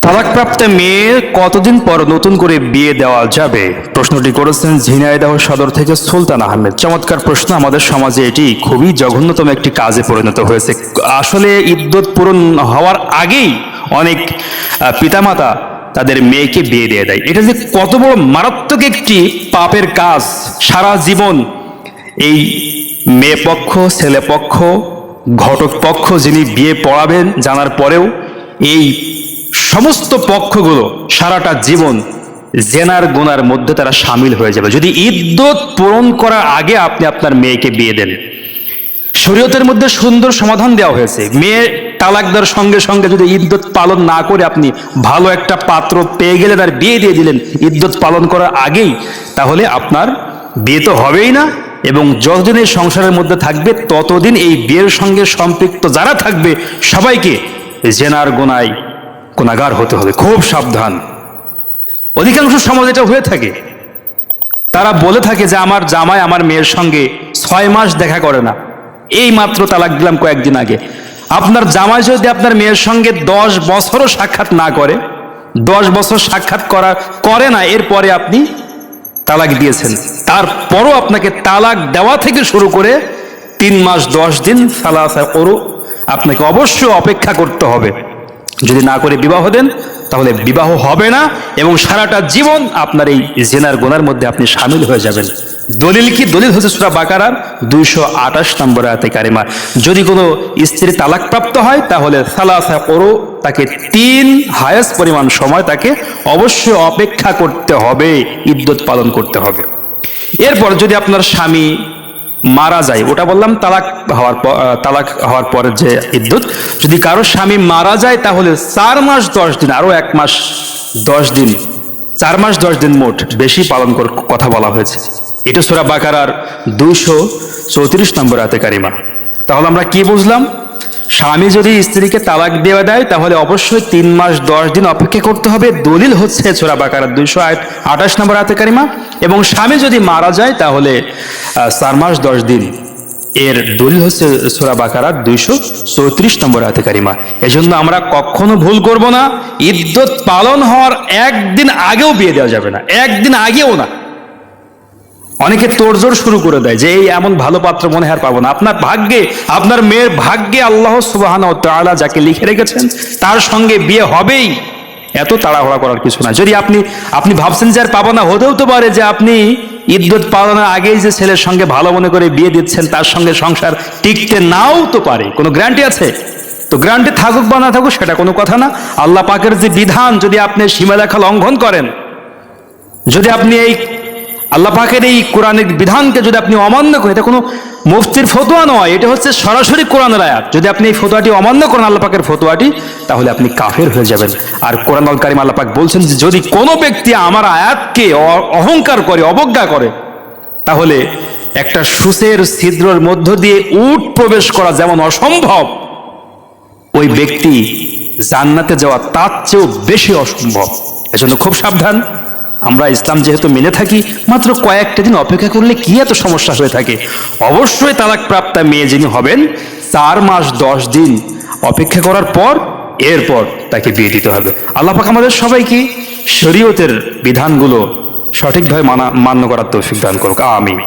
তালাকপ্রাপ্ত মেয়ে কতদিন পর নতুন করে বিয়ে দেওয়া যাবে? প্রশ্নটি করেছেন ঝিনাইদহ সদর থেকে সুলতান আহমেদ। চমৎকার প্রশ্ন। আমাদের সমাজে এটি খুবই জঘন্যতম একটি কাজে পরিণত হয়েছে। আসলে ইদ্যত পূরণ হওয়ার আগেই অনেক পিতামাতা তাদের মেয়েকে বিয়ে দিয়ে দেয়। এটা যে কত বড় মারাত্মক একটি পাপের কাজ! সারা জীবন এই মেয়ে পক্ষ, ছেলে পক্ষ, ঘটক পক্ষ যিনি বিয়ে পড়াবেন জানার পরেও এই সমস্ত পক্ষগুলো সারাটা জীবন জেনার গুনার মধ্যে তারা সামিল হয়ে যাবে যদি ইদ্যত পূরণ করার আগে আপনি আপনার মেয়েকে বিয়ে দেন। শরীয়তের মধ্যে সুন্দর সমাধান দেওয়া হয়েছে। মেয়ে তালাক দেওয়ার সঙ্গে সঙ্গে যদি ইদ্যত পালন না করে আপনি ভালো একটা পাত্র পেয়ে গেলে তার বিয়ে দিয়ে দিলেন ইদ্যত পালন করার আগেই, তাহলে আপনার বিয়ে তো হবেই না, এবং যতদিন এই সংসারের মধ্যে থাকবে ততদিন এই বিয়ের সঙ্গে সম্পৃক্ত যারা থাকবে সবাইকে জেনার গুনায় গুনাহগার হতে হবে। খুব সাবধান। অধিকাংশ সমাজ এটা হয়ে থাকে। তারা বলে থাকে যে আমার জামাই আমার মেয়ের সঙ্গে 6 মাস দেখা করে না, এই মাত্র তালাক দিলাম কয়েকদিন আগে। আপনার জামাই যদি আপনার মেয়ের সঙ্গে 10 বছরও সাক্ষাৎ না করে, 10 বছর সাক্ষাৎ করে না, এরপরে আপনি তালাক দিয়েছেন, তারপরও আপনাকে তালাক দেওয়া থেকে শুরু করে 3 মাস 10 দিন সালাসা করু আপনাকে অবশ্যই অপেক্ষা করতে হবে। যদি না করে বিবাহ দেন তাহলে বিবাহ হবে না, এবং সারাটা জীবন আপনার এই জিনার গুনার মধ্যে আপনি শামিল হয়ে যাবেন। দলিল কি? দলিল হচ্ছে সূরা বাকারার 228 নম্বর আয়াতে কারিমা। যদি কোনো স্ত্রী তালাকপ্রাপ্ত হয় তাহলে সালাসা করু, তাকে 3 হায়েস্ট পরিমাণ সময় তাকে অবশ্যই অপেক্ষা করতে হবে, ইদ্যত পালন করতে হবে। এরপর যদি আপনার স্বামী মারা যায়, ওটা বললাম তালাক হওয়ার পরে যে ইদ্যত, যদি কারো স্বামী মারা যায় তাহলে 4 মাস 10 দিন, আরো 1 মাস 10 দিন, 4 মাস 10 দিন মোট বেশি পালন করার কথা বলা হয়েছে। এটা সূরা বাকারার 234 নম্বর আয়াতে কারিমা। তাহলে আমরা কি বুঝলাম? স্বামী যদি স্ত্রীকে তালাক দিয়ে দেয় তাহলে অবশ্যই 3 মাস 10 দিন অপেক্ষা করতে হবে। দলিল হচ্ছে সূরা বাকারার 228 নম্বর আয়াতে কারিমা। এবং স্বামী যদি মারা যায় তাহলে 4 মাস 10 দিন, এর দলিল হচ্ছে সূরা বাকারার 234 নম্বর আয়াতে কারিমা। এজন্য আমরা কখনো ভুল করব না, ইদ্যত পালন হওয়ার একদিন আগেও বিয়ে দেওয়া যাবে না, একদিন আগেও না। অনেকে তোড়জোড় শুরু করে দেয় যে এই এমন ভালো পাত্র মনে হয় পাবো না। আপনার ভাগ্যে, আপনার মেয়ের ভাগ্যে আল্লাহ সুবহানাহু ওয়া তাআলা যাকে লিখে রেখেছেন তার সঙ্গে বিয়ে হবেই। এত তাড়াহুড়া করার কিছু না। যদি আপনি ভাবছেন যে আর পাবো না, হতেও তো পারে যে আপনি ইদ্যত পালনের আগেই যে ছেলের সঙ্গে ভালো মনে করে বিয়ে দিচ্ছেন তার সঙ্গে সংসার টিকতে নাও তো পারে। কোনো গ্যারান্টি আছে? তো গ্যারান্টি থাকুক বা না থাকুক সেটা কোনো কথা না। আল্লাহ পাকের যে বিধান যদি আপনি সীমারেখা লঙ্ঘন করেন, যদি আপনি এই আল্লাহ পাকের এই কোরআনের বিধানকে যদি আপনি অমান্য করেন, এটা কোনো মুফতির ফতোয়া নয়, এটা হচ্ছে সরাসরি কোরআনের আয়াত। যদি আপনি এই ফতোয়াটি অমান্য করেন, আল্লাহ পাকের ফতোয়াটি, তাহলে আপনি কাফের হয়ে যাবেন। আর কোরআনুল কারীম আল্লাহ পাক বলছেন যে যদি কোনো ব্যক্তি আমার আয়াতকে অহংকার করে, অবজ্ঞা করে, তাহলে একটা সূচের ছিদ্রের মধ্য দিয়ে উট প্রবেশ করা যেমন অসম্ভব, ওই ব্যক্তি জান্নাতে যাওয়া তার চেয়েও বেশি অসম্ভব। এজন্য খুব সাবধান। আমরা ইসলাম যেহেতু মেনে থাকি, মাত্র কয়েকটা দিন অপেক্ষা করলে কি এত সমস্যা হয়ে থাকে? অবশ্যই তালাকপ্রাপ্তা মেয়ে যিনি হবেন 4 মাস 10 দিন অপেক্ষা করার পর এরপর তাকে বিয়ে দিতে হবে। আল্লাহ পাক আমাদের সবাইকে শরীয়তের বিধানগুলো সঠিকভাবে মান্য করার তৌফিক দান করুক। আমিন।